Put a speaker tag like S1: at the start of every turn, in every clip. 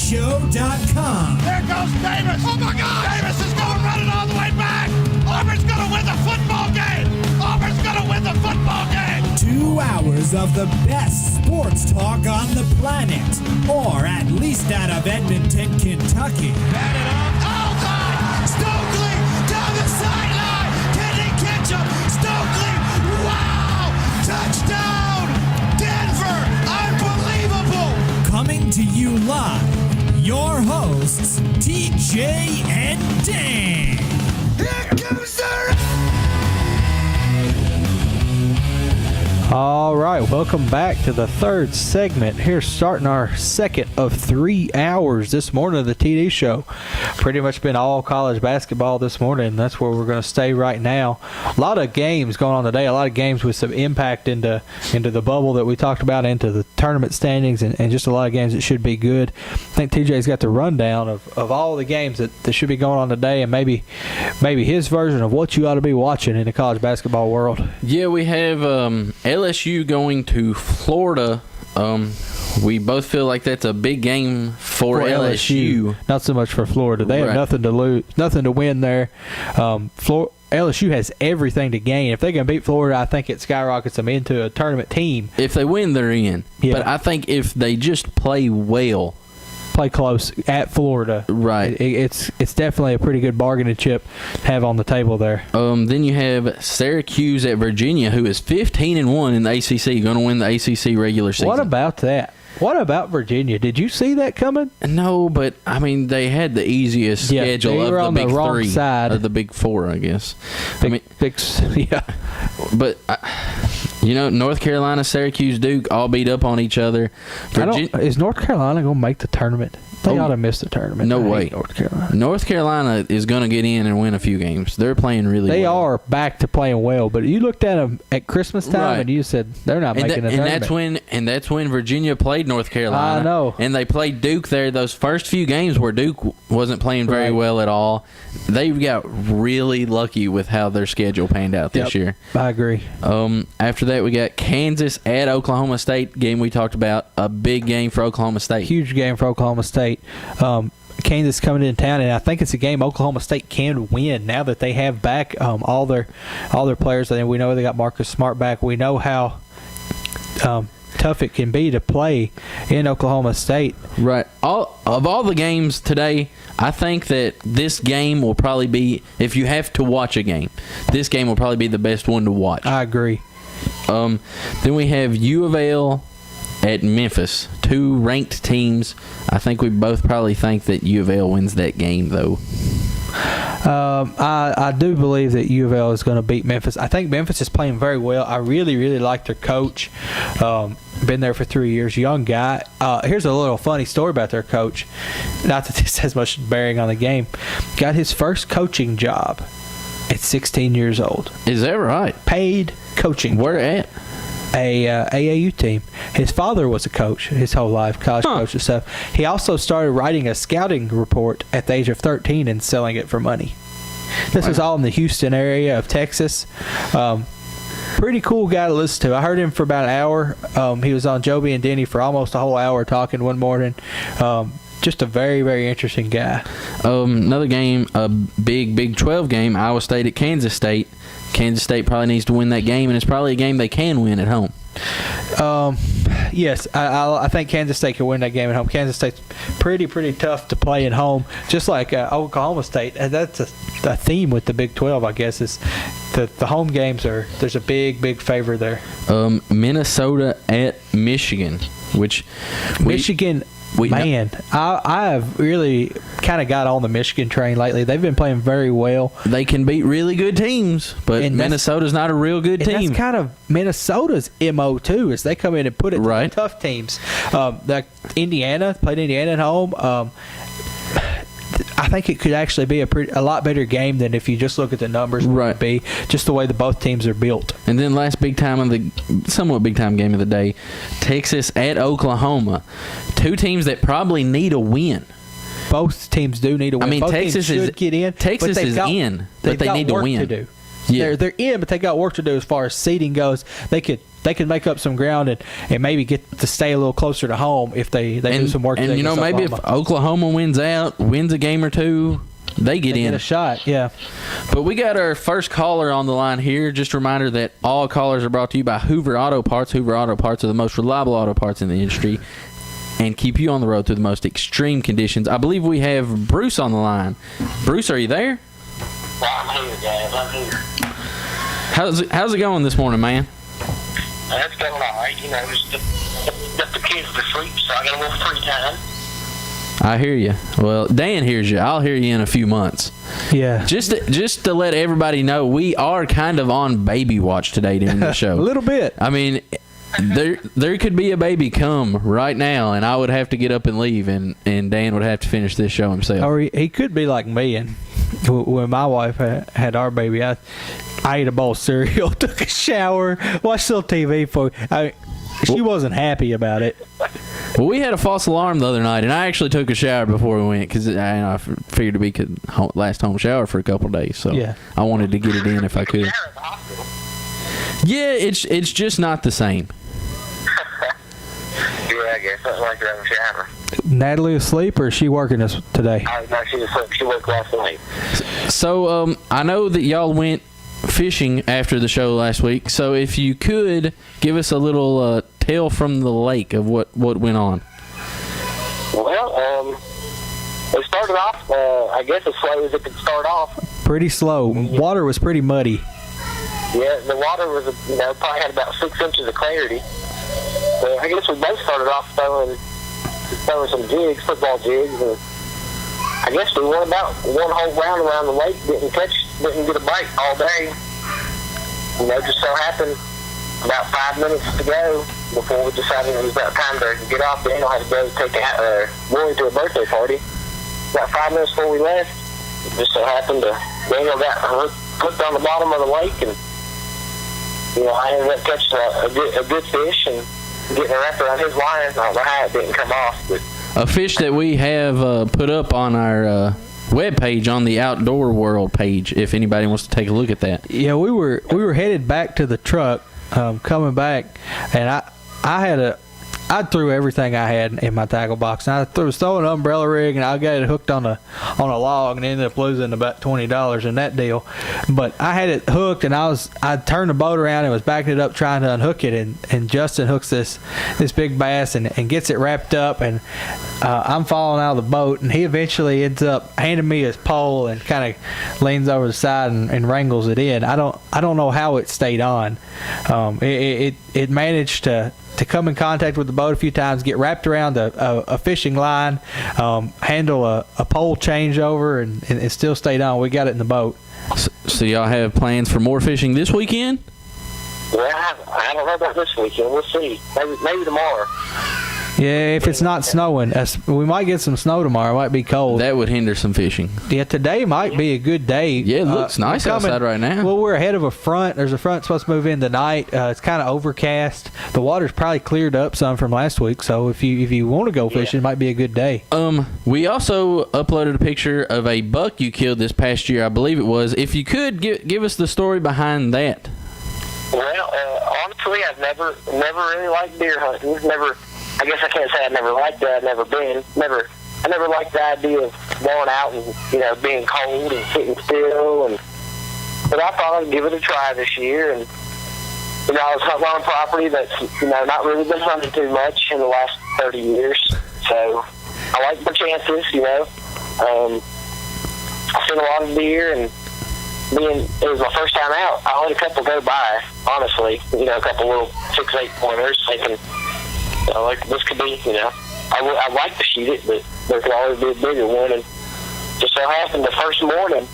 S1: TDShow.com.
S2: There goes Davis. Oh, my God. Davis is going to run it all the way back. Auburn's going to win the football game. Auburn's going to win the football game.
S1: 2 hours of the best sports talk on the planet, or at least out of Edmonton, Kentucky.
S2: Batted up. Oh, God. Stokely down the sideline. Can he catch him? Stokely. Wow. Touchdown. Denver. Unbelievable.
S1: Coming to you live, your hosts, TJ and Dan.
S2: Here comes the...
S3: All right, welcome back to the third segment. Here, starting our second of 3 hours this morning of the TD show. Pretty much been all college basketball this morning. That's where we're going to stay right now. A lot of games going on today. A lot of games with some impact into the bubble that we talked about, into the tournament standings, and just a lot of games that should be good. I think TJ's got the rundown of all the games that should be going on today, and maybe his version of what you ought to be watching in the college basketball world.
S4: Yeah, we have LSU going to Florida. We both feel like that's a big game for LSU.
S3: Not so much for Florida. They have nothing to lose, nothing to win there. LSU has everything to gain. If they can beat Florida, I think it skyrockets them into a tournament team.
S4: If they win, they're in.
S3: Yeah.
S4: But I think if they just play well,
S3: play close at Florida,
S4: right?
S3: It's definitely a pretty good bargaining chip to have on the table there.
S4: Then you have Syracuse at Virginia, who is 15-1 in the ACC, going to win the ACC regular season.
S3: What about that? What about Virginia? Did you see that coming?
S4: No, but I mean they had the easiest schedule of the big three,
S3: side
S4: of the big four, I guess.
S3: Yeah.
S4: But North Carolina, Syracuse, Duke all beat up on each other.
S3: Is North Carolina going to make the tournament? They ought to miss the tournament.
S4: No way. North Carolina is going to get in and win a few games. They're playing really well.
S3: They are back to playing well, but you looked at them at Christmas time and you said they're not making the tournament.
S4: And that's when Virginia played North Carolina.
S3: I know.
S4: And they played Duke there. Those first few games where Duke wasn't playing very well at all, they got really lucky with how their schedule panned out this year. I
S3: agree.
S4: After that, we got Kansas at Oklahoma State, game we talked about. A big game for Oklahoma State.
S3: Huge game for Oklahoma State. Kansas coming into town, and I think it's a game Oklahoma State can win now that they have back all their players. And we know they got Marcus Smart back. We know how tough it can be to play in Oklahoma State.
S4: Right. Of all the games today, I think that this game will probably be, if you have to watch a game, this game will probably be the best one to watch.
S3: I agree.
S4: Then we have U of L at Memphis, two ranked teams. I think we both probably think that U of L wins that game, though.
S3: I do believe that U of L is going to beat Memphis. I think Memphis is playing very well. I really, really like their coach. Been there for 3 years, young guy. Here's a little funny story about their coach. Not that this has much bearing on the game. Got his first coaching job at 16 years old.
S4: Is that right?
S3: Paid coaching.
S4: Where at?
S3: A AAU team. His father was a coach his whole life, college coach and stuff. He also started writing a scouting report at the age of 13 and selling it for money. This was all in the Houston area of Texas. Pretty cool guy to listen to. I heard him for about an hour. He was on Joby and Denny for almost a whole hour talking one morning. Just a very, very interesting guy.
S4: Another game, a big 12 game, Iowa State at Kansas State. Kansas State probably needs to win that game, and it's probably a game they can win at home.
S3: Yes, I think Kansas State can win that game at home. Kansas State's pretty tough to play at home, just like Oklahoma State. That's a theme with the Big 12, I guess, is the home games there's a big favor there.
S4: Minnesota at Michigan, which
S3: Michigan. I have really kind of got on the Michigan train lately. They've been playing very well.
S4: They can beat really good teams, but Minnesota's not a real good team.
S3: That's kind of Minnesota's MO too, is they come in and put it to tough teams. Played Indiana at home. I think it could actually be a lot better game than if you just look at the numbers. Right. Would be just the way the both teams are built.
S4: And then somewhat big time game of the day, Texas at Oklahoma. Two teams that probably need a win.
S3: Both teams do need a win.
S4: I mean,
S3: both
S4: Texas
S3: should get in.
S4: Texas is in, but they need to win. Yeah.
S3: They're in, but they got work to do as far as seeding goes. They could make up some ground and maybe get to stay a little closer to home if they do some work.
S4: And maybe if Oklahoma wins a game or two, they get
S3: a shot. Yeah.
S4: But we got our first caller on the line here. Just a reminder that all callers are brought to you by Hoover Auto Parts. Hoover Auto Parts are the most reliable auto parts in the industry and keep you on the road through the most extreme conditions. I believe we have Bruce on the line. Bruce, are you there?
S5: I'm here, guys. I'm here.
S4: How's it going this morning, man?
S5: That's going all right. Just got the kids to sleep, so I got a little free time.
S4: I hear you. Well, Dan hears you. I'll hear you in a few months.
S3: Yeah.
S4: Just to let everybody know, we are kind of on baby watch today during the show.
S3: A little bit.
S4: I mean, there could be a baby come right now, and I would have to get up and leave, and Dan would have to finish this show himself.
S3: Or he could be like me, and when my wife had our baby, I ate a bowl of cereal, took a shower, watched a little TV she wasn't happy about it.
S4: Well, we had a false alarm the other night, and I actually took a shower before we went because I figured we could last home shower for a couple of days. So
S3: yeah.
S4: I wanted to get it in if I could. Yeah, it's just not the same.
S5: Yeah, I guess that's like your own shower.
S3: Natalie asleep, or is she working today?
S5: No, she's asleep. She woke last night.
S4: So I know that y'all went fishing after the show last week. So if you could give us a little tale from the lake of what went on.
S5: Well, it started off, I guess, as slow as it could start off.
S3: Pretty slow. Water was pretty muddy.
S5: Yeah, the water was, probably had about 6 inches of clarity. So I guess we both started off throwing some jigs, football jigs, and I guess we went about one whole round around the lake, didn't get a bite all day. Just so happened about 5 minutes to go before we decided it was about time to get off. Daniel had to go take Roy to a birthday party. About 5 minutes before we left, it just so happened Daniel got hooked on the bottom of the lake, and I ended up catching a good fish and getting it wrapped around his line. I don't know how it didn't come off, but
S4: a fish that we have put up on our webpage on the Outdoor World page, if anybody wants to take a look at that.
S3: Yeah, we were headed back to the truck, coming back, and I threw everything I had in my tackle box. And I was throwing an umbrella rig, and I got it hooked on a log, and ended up losing about $20 in that deal. But I had it hooked, and I turned the boat around and was backing it up trying to unhook it, and Justin hooks this big bass and gets it wrapped up, and I'm falling out of the boat, and he eventually ends up handing me his pole and kind of leans over the side and wrangles it in. I don't know how it stayed on. It managed to come in contact with the boat a few times, get wrapped around a fishing line, handle a pole changeover, and it still stayed on. We got it in the boat.
S4: So y'all have plans for more fishing this weekend?
S5: Well, I don't know about this weekend. We'll see. Maybe tomorrow.
S3: Yeah, if it's not snowing. We might get some snow tomorrow. It might be cold.
S4: That would hinder some fishing.
S3: Yeah, today might be a good day.
S4: Yeah, it looks nice outside right now.
S3: Well, we're ahead of a front. There's a front supposed to move in tonight. It's kind of overcast. The water's probably cleared up some from last week, so if you want to go fishing, it might be a good day.
S4: We also uploaded a picture of a buck you killed this past year, I believe it was. If you could, give us the story behind that.
S5: Well, honestly, I've never really liked deer hunting. I guess I can't say I've never liked that. I've never been. I never liked the idea of going out and, being cold and sitting still. But I thought I'd give it a try this year. And, I was hunting on a property that's, not really been hunted too much in the last 30 years. So I like my chances, I've seen a lot of deer, and it was my first time out, I let a couple go by, honestly. A couple little 6-8 pointers, thinking, this could be, I'd like to shoot it, but there could always be a bigger one. And just so happened the first morning,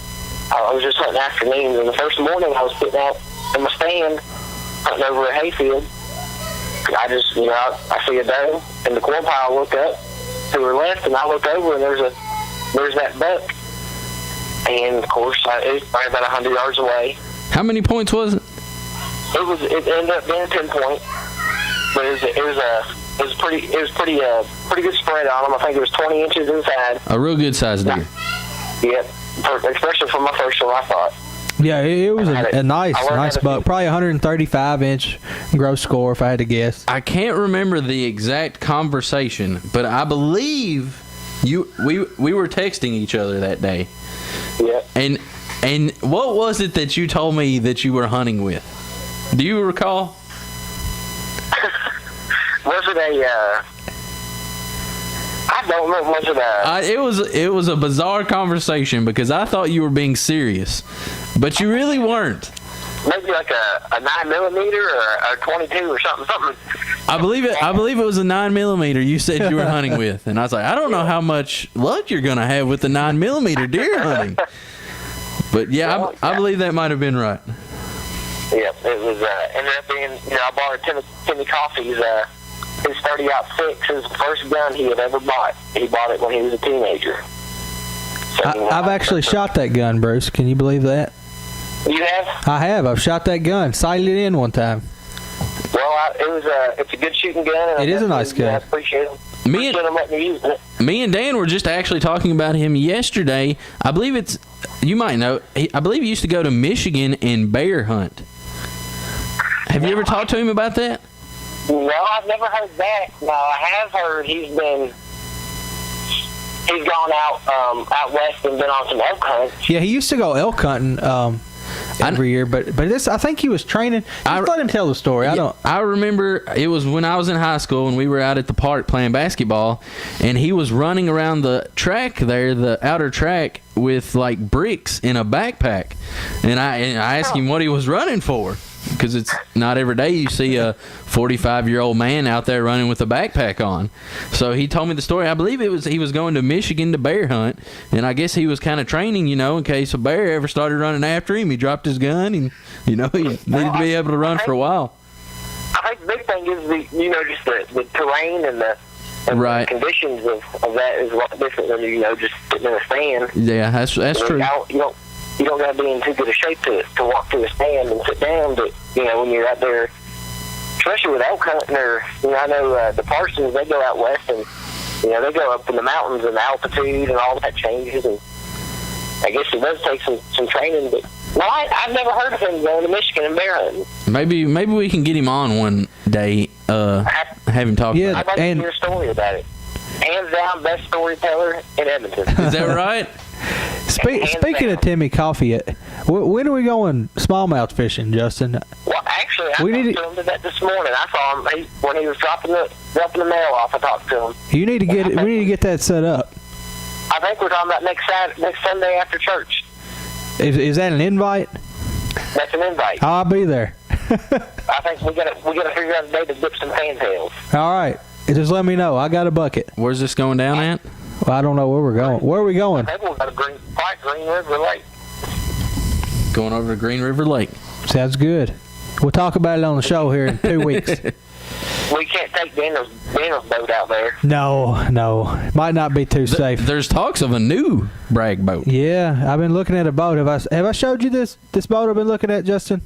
S5: I was just hunting afternoons, and the first morning I was sitting out in my stand, hunting over a hayfield. I just, I see a doe in the corn pile. I look up to her left, and I look over, and there's that buck. And of course, it was probably about 100 yards away.
S4: How many points was it?
S5: It ended up being 10 points, but it was pretty good spread on them. I think it was 20 inches inside.
S4: A real good sized deer.
S5: Yep, especially for my first one, I thought.
S3: Yeah, it was a nice
S5: I learned how to
S3: buck.
S5: fish.
S3: Probably 135-inch gross score, if I had to guess.
S4: I can't remember the exact conversation, but I believe we were texting each other that day.
S5: Yeah.
S4: And what was it that you told me that you were hunting with? Do you recall?
S5: Was it a? I don't know. Was it a?
S4: It was a bizarre conversation because I thought you were being serious, but you really weren't.
S5: Maybe like a 9mm or a 22 or something.
S4: I believe it was a 9mm you said you were hunting with, and I was like, I don't know how much luck you're gonna have with the 9mm deer hunting. But yeah, I believe that might have been right.
S5: Yeah, it was ended up being. I borrowed Timmy Coffey's his 30-06 is the first gun he had ever bought. He bought it when he was a teenager. So,
S3: I've actually shot that gun, Bruce. Can you believe that?
S5: You have?
S3: I have. I've shot that gun. Sighted it in one time.
S5: Well, it's a good shooting gun. And
S3: It is a nice gun.
S5: I appreciate it.
S4: Me and-
S5: Appreciate him letting me use it.
S4: Me and Dan were just actually talking about him yesterday. I believe you might know. I believe he used to go to Michigan and bear hunt. Have you ever talked to him about that?
S5: No, I've never heard that. No, I have heard he's gone out west and been on some elk hunts.
S3: Yeah, he used to go elk hunting every year, but this, I think he was training. Just let him tell the story.
S4: I remember it was when I was in high school and we were out at the park playing basketball, and he was running around the track there, the outer track, with like bricks in a backpack, and I asked him what he was running for. Because it's not every day you see a 45-year-old man out there running with a backpack on. So he told me the story. I believe he was going to Michigan to bear hunt, and I guess he was kind of training, in case a bear ever started running after him. He dropped his gun, and he needed to be able to run for a while.
S5: I think the big thing is just the terrain and the
S4: Right.
S5: the conditions of that is a lot different than just sitting in a stand.
S4: Yeah, that's true.
S5: You don't got to be in too good a shape to walk to a stand and sit down, but when you're out there, especially with elk hunting, or I know the Parsons, they go out west and they go up in the mountains and the altitude and all that changes, and I guess it does take some training. But no, I've never heard of him going to Michigan and bear hunting.
S4: Maybe we can get him on one day. Have him talk.
S3: Yeah.
S4: about
S5: I'd like to
S3: and-
S5: hear a story about it. Hands down, best storyteller in Edmonton.
S4: it. Is that right?
S3: Speaking of Timmy Coffey, when are we going smallmouth fishing, Justin?
S5: Well, actually, I
S3: We
S5: talked
S3: need
S5: to him that this morning. I saw him when he was dropping the mail off. I talked to him.
S3: We need to get that set up.
S5: I think we're talking about next Sunday after church.
S3: Is that an invite?
S5: That's an invite.
S3: I'll be there.
S5: I think we gotta figure out a day to dip some fantails.
S3: All right. Just let me know. I got a bucket.
S4: Where's this going down at?
S3: Well, I don't know where we're going. Where are we going?
S5: I think we'll go to Green River Lake.
S4: Going over to Green River Lake.
S3: Sounds good. We'll talk about it on the show here in 2 weeks.
S5: We can't take Daniel's boat out there.
S3: No. Might not be too safe.
S4: There's talks of a new brag boat.
S3: Yeah, I've been looking at a boat. Have I showed you this boat I've been looking at, Justin?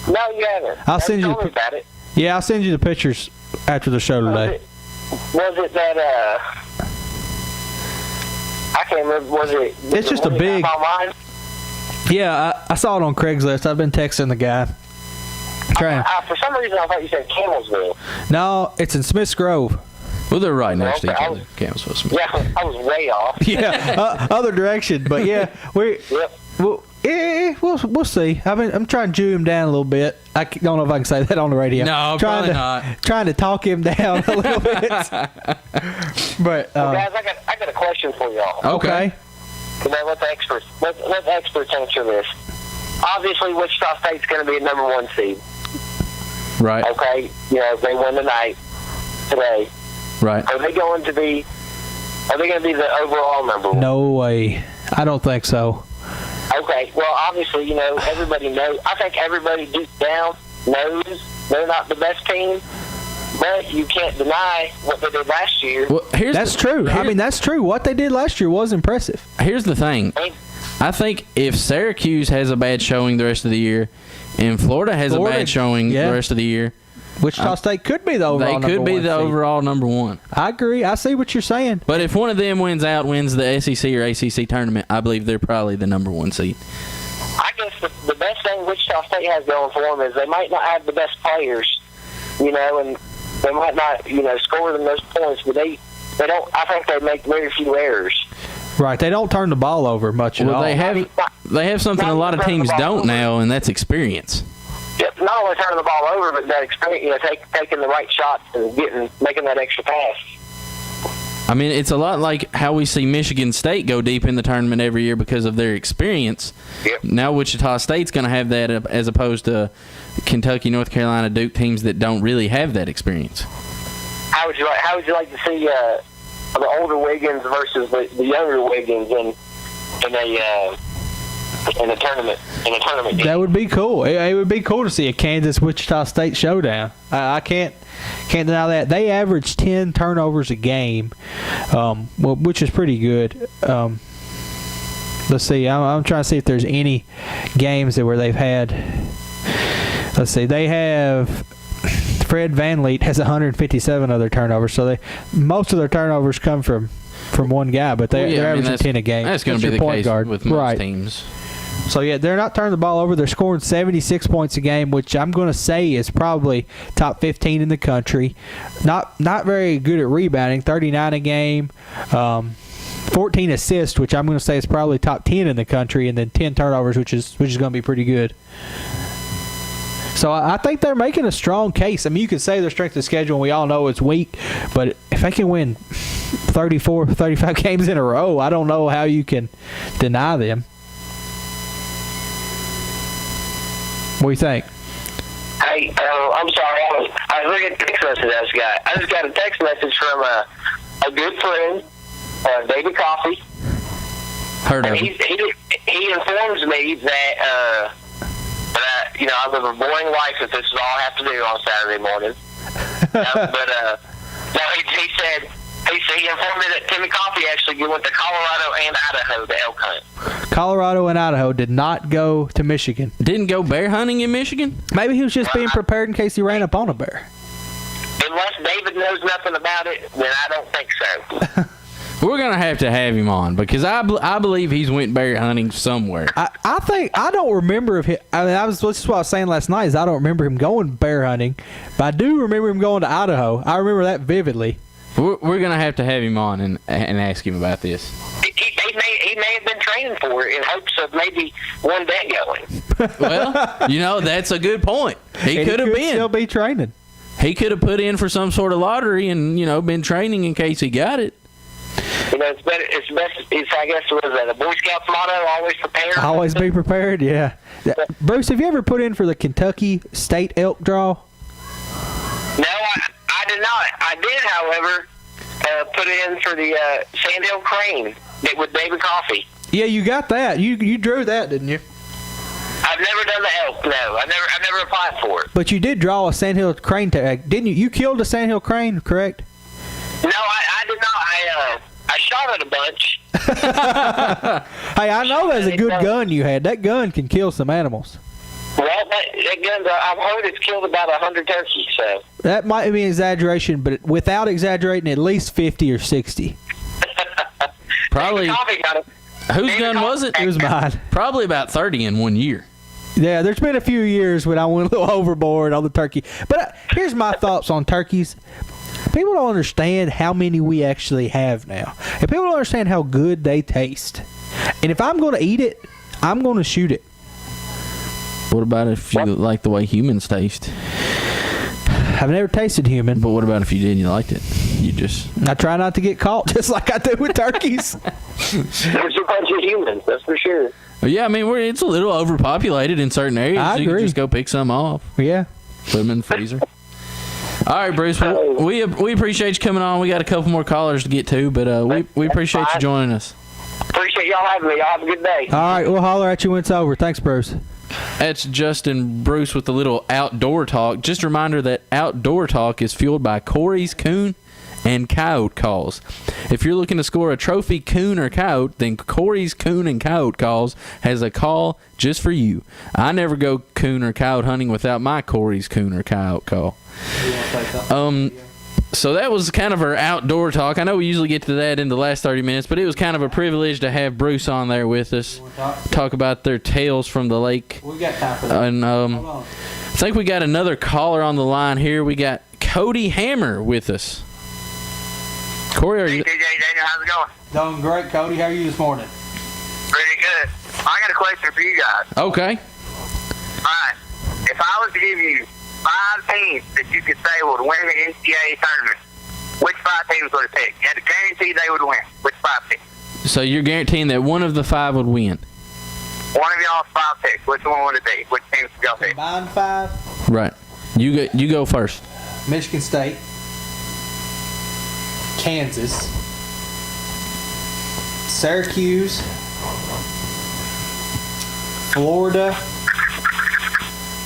S5: No, you haven't.
S3: I'll send you
S5: Tell me about it.
S3: Yeah, I'll send you the pictures after the show today.
S5: Was it that? I can't remember. Was it?
S3: It's just a big-
S5: Online?
S3: Yeah, I saw it on Craigslist. I've been texting the guy.
S5: For some reason, I thought you said Camelsville.
S3: No, it's in Smiths Grove.
S4: Well, they're right next to each
S5: Okay,
S4: other. Campbellsville Smith.
S5: Yeah, I was way off.
S3: Yeah, other direction. But yeah,
S5: Yep.
S3: we'll see. I'm trying to Jew him down a little bit. I don't know if I can say that on the radio.
S4: No, probably not.
S3: Trying to talk him down a little bit. But
S5: Guys, I got a question for y'all.
S3: okay.
S5: Let the experts answer this. Obviously, Wichita State's going to be a number 1 seed.
S4: Right.
S5: Okay, if they win today,
S4: Right.
S5: are they going to be the overall number 1?
S3: No way. I don't think so.
S5: Okay, well, obviously, everybody knows. I think everybody deep down knows they're not the best team, but you can't deny what they did last year.
S4: Well,
S3: That's true. I mean, that's true. What they did last year was impressive.
S4: Here's the thing.
S5: And
S4: I think if Syracuse has a bad showing the rest of the year, and Florida has a bad showing
S3: yeah.
S4: the rest of the year,
S3: Wichita State could be the overall
S4: they could be the
S3: seed.
S4: overall number 1.
S3: I agree. I see what you're saying.
S4: But if one of them wins the SEC or ACC tournament, I believe they're probably the number 1 seed.
S5: I guess the best thing Wichita State has going for them is they might not have the best players, and they might not, score them those points, but they don't. I think they make very few errors.
S3: Right, they don't turn the ball over much at all.
S4: They have something a lot of teams don't now, and that's experience.
S5: Yep, not only turning the ball over, but that experience, taking the right shots and making that extra pass.
S4: I mean, it's a lot like how we see Michigan State go deep in the tournament every year because of their experience.
S5: Yep.
S4: Now Wichita State's going to have that as opposed to Kentucky, North Carolina, Duke teams that don't really have that experience.
S5: How would you like to see the older Wiggins versus the younger Wiggins in a tournament game?
S3: That would be cool. It would be cool to see a Kansas-Wichita State showdown. I can't deny that. They average 10 turnovers a game, which is pretty good. Let's see. I'm trying to see if there's any games where they've had. Let's see. They have Fred VanVleet has 157 other turnovers, so most of their turnovers come from one guy, but they're averaging 10 a game.
S4: That's going to be the case with most teams.
S3: So, yeah, they're not turning the ball over. They're scoring 76 points a game, which I'm going to say is probably top 15 in the country. Not very good at rebounding, 39 a game, 14 assists, which I'm going to say is probably top 10 in the country, and then 10 turnovers, which is going to be pretty good. So I think they're making a strong case. I mean, you could say their strength of schedule, and we all know it's weak, but if they can win 34, 35 games in a row, I don't know how you can deny them. What do you think?
S5: Hey, I'm sorry. I was looking at the text message I just got. I just got a text message from a good friend, David Coffey.
S4: Heard of him.
S5: He informs me that I live a boring life if this is all I have to do on Saturday morning. He informed me that Timmy Coffey actually went to Colorado and Idaho to elk hunt.
S3: Colorado and Idaho did not go to Michigan.
S4: Didn't go bear hunting in Michigan?
S3: Maybe he was just being prepared in case he ran up on a bear.
S5: Unless David knows nothing about it, then I don't think so.
S4: We're going to have him on because I believe he's went bear hunting somewhere.
S3: I don't remember if that's what I was saying last night is I don't remember him going bear hunting, but I do remember him going to Idaho. I remember that vividly.
S4: We're going to have him on and ask him about this.
S5: He may have been training for it in hopes of maybe one day going.
S4: Well, that's a good point. He could have been.
S3: Still be training.
S4: He could have put in for some sort of lottery and, been training in case he got it.
S5: It's better. It's best. I guess what is that? A Boy Scouts motto: always prepared.
S3: Always be prepared. Yeah. Bruce, have you ever put in for the Kentucky State elk draw?
S5: No, I did not. I did, however, put in for the Sandhill Crane with David Coffey.
S3: Yeah, you got that. You drew that, didn't you?
S5: I've never done the elk. No, I've never applied for it.
S3: But you did draw a Sandhill Crane tag, didn't you? You killed a Sandhill Crane, correct?
S5: No, I did not. I shot at a bunch.
S3: Hey, I know there's a good gun you had. That gun can kill some animals.
S5: Well, that gun, I've heard it's killed about 100 turkeys. So
S3: that might be an exaggeration, but without exaggerating, at least 50 or 60.
S4: Probably. Whose gun was it?
S3: It was mine.
S4: Probably about 30 in 1 year.
S3: Yeah, there's been a few years when I went a little overboard on the turkey. But here's my thoughts on turkeys. People don't understand how many we actually have now. And people don't understand how good they taste. And if I'm going to eat it, I'm going to shoot it.
S4: What about if you like the way humans taste?
S3: I've never tasted human.
S4: But what about if you did and you liked it?
S3: I try not to get caught, just like I do with turkeys.
S5: There's a bunch of humans, that's for sure.
S4: Yeah, I mean, it's a little overpopulated in certain areas.
S3: I agree.
S4: You can just go pick some off.
S3: Yeah.
S4: Put them in the freezer. All right, Bruce. We appreciate you coming on. We got a couple more callers to get to, but we appreciate you joining us.
S5: Appreciate y'all having me. Y'all have a good day.
S3: All right, we'll holler at you when it's over. Thanks, Bruce.
S4: That's Justin Bruce with the little outdoor talk. Just a reminder that outdoor talk is fueled by Corey's Coon and Coyote Calls. If you're looking to score a trophy coon or coyote, then Corey's Coon and Coyote Calls has a call just for you. I never go coon or coyote hunting without my Corey's Coon or Coyote call. So that was kind of our outdoor talk. I know we usually get to that in the last 30 minutes, but it was kind of a privilege to have Bruce on there with us, talk about their tales from the lake.
S3: We got time for that.
S4: And I think we got another caller on the line here. We got Cody Hammer with us. Corey, are
S5: Hey,
S4: you?
S5: TJ, Daniel, how's it going?
S3: Doing great, Cody. How are you this morning?
S5: Pretty good. I got a question for you guys.
S4: Okay.
S5: All right. If I was to give you 5 teams that you could say would win the NCAA tournament, which 5 teams would it pick? You had to guarantee they would win. Which 5 teams?
S4: So you're guaranteeing that one of the 5 would win.
S5: One of y'all's 5 picks. Which one would it be? Which teams would y'all pick?
S3: Combined 5.
S4: Right. You go first.
S3: Michigan State. Kansas. Syracuse. Florida.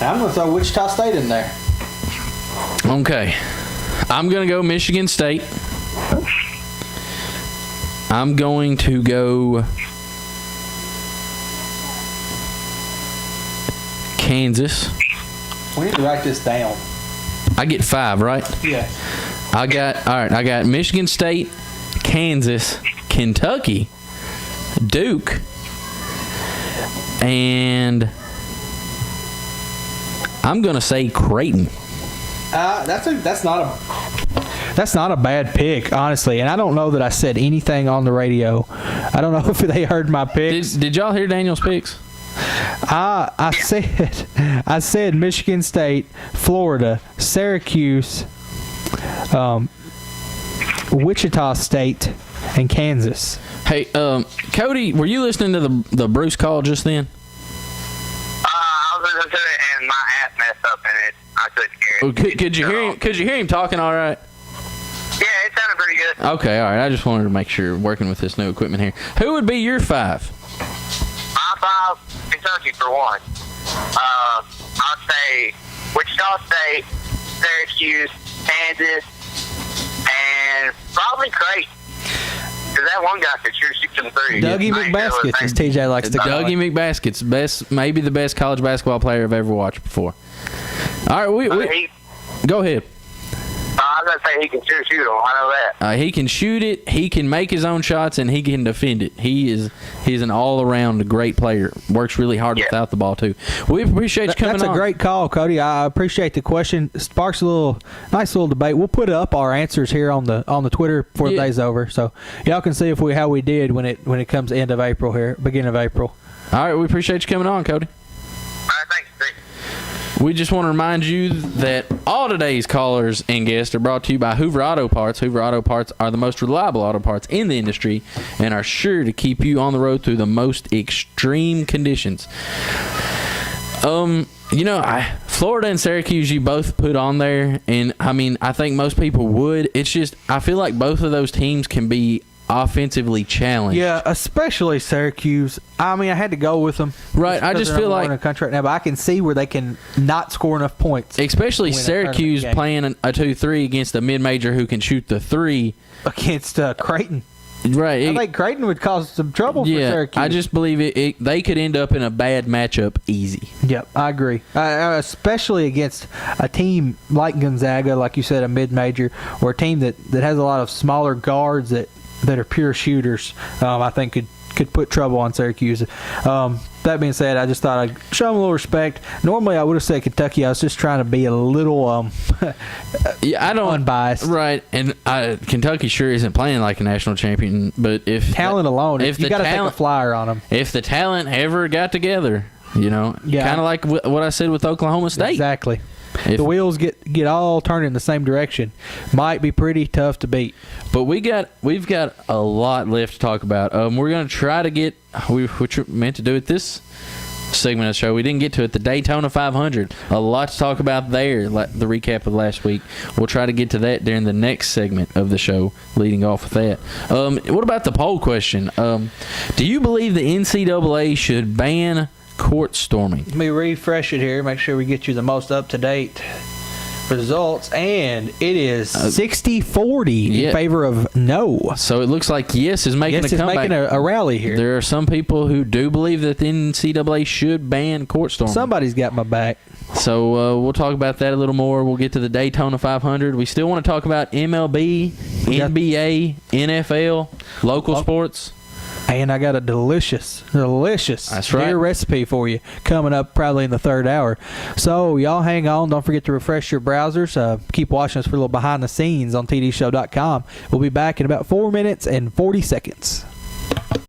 S3: I'm going to throw Wichita State in there.
S4: Okay. I'm going to go Michigan State. I'm going to go Kansas.
S3: We need to write this down.
S4: I get 5, right?
S3: Yeah.
S4: I got Michigan State, Kansas, Kentucky, Duke, and I'm going to say Creighton.
S3: That's not a bad pick, honestly. And I don't know that I said anything on the radio. I don't know if they heard my picks.
S4: Did y'all hear Daniel's picks?
S3: I said Michigan State, Florida, Syracuse, Wichita State, and Kansas.
S4: Hey, Cody, were you listening to the Bruce call just then?
S5: I was listening to it and my app messed up and I couldn't hear it.
S4: Could you hear him? Could you hear him talking all right?
S5: Yeah, it sounded pretty good.
S4: Okay, all right. I just wanted to make sure working with this new equipment here. Who would be your 5?
S5: My 5, Kentucky for 1. I'd say Wichita State, Syracuse, Kansas, and probably Creighton. Because that one guy could sure shoot some 3s.
S3: Dougie McBaskets, as TJ likes to call
S4: Dougie
S3: it.
S4: McBaskets, maybe the best college basketball player I've ever watched before. All right, go ahead.
S5: I was going to say he can sure shoot them. I know that.
S4: He can shoot it, he can make his own shots, and he can defend it. He's an all-around great player. Works really hard without the ball, too. We appreciate you coming on.
S3: That's a great call, Cody. I appreciate the question. Sparks a nice little debate. We'll put up our answers here on the Twitter before the day's over, so y'all can see how we did when it comes end of April here, beginning of April.
S4: All right, we appreciate you coming on, Cody.
S5: All right, thanks.
S4: We just want to remind you that all today's callers and guests are brought to you by Hoover Auto Parts. Hoover Auto Parts are the most reliable auto parts in the industry and are sure to keep you on the road through the most extreme conditions. Florida and Syracuse you both put on there, and I think most people would. It's just I feel like both of those teams can be offensively challenged.
S3: Yeah, especially Syracuse. I had to go with them.
S4: Right, I just feel like
S3: in the country right now, but I can see where they can not score enough points.
S4: Especially
S3: to win a
S4: Syracuse
S3: tournament
S4: playing a 2-3 against a mid-major who can shoot the 3
S3: against Creighton.
S4: Right.
S3: I think Creighton would cause some trouble for Syracuse.
S4: I just believe they could end up in a bad matchup easy.
S3: Yep, I agree. Especially against a team like Gonzaga, like you said, a mid-major, or a team that has a lot of smaller guards that are pure shooters. I think could put trouble on Syracuse. That being said, I just thought I'd show them a little respect. Normally, I would have said Kentucky. I was just trying to be a little unbiased.
S4: Right, and Kentucky sure isn't playing like a national champion. But if
S3: talent alone, you got to take a flyer on them.
S4: If the talent ever got together, kind of like what I said with Oklahoma State.
S3: Exactly. If the wheels get all turned in the same direction, might be pretty tough to beat.
S4: But we've got a lot left to talk about. We're going to try to get which we meant to do at this segment of the show. We didn't get to it. The Daytona 500. A lot to talk about there. The recap of last week. We'll try to get to that during the next segment of the show. Leading off with that. What about the poll question? Do you believe the NCAA should ban court storming?
S3: Let me refresh it here, make sure we get you the most up-to-date results, and it is 60-40
S4: yeah.
S3: in favor of no.
S4: So it looks like yes is making
S3: Yes
S4: a
S3: is
S4: comeback.
S3: making a rally here.
S4: There are some people who do believe that the NCAA should ban court storming.
S3: Somebody's got my back.
S4: So we'll talk about that a little more. We'll get to the Daytona 500. We still want to talk about MLB, NBA, NFL, local sports.
S3: And I got a delicious
S4: That's right.
S3: beer recipe for you coming up probably in the third hour. So y'all hang on. Don't forget to refresh your browsers. Keep watching us for a little behind the scenes on tdshow.com. We'll be back in about 4 minutes and 40 seconds.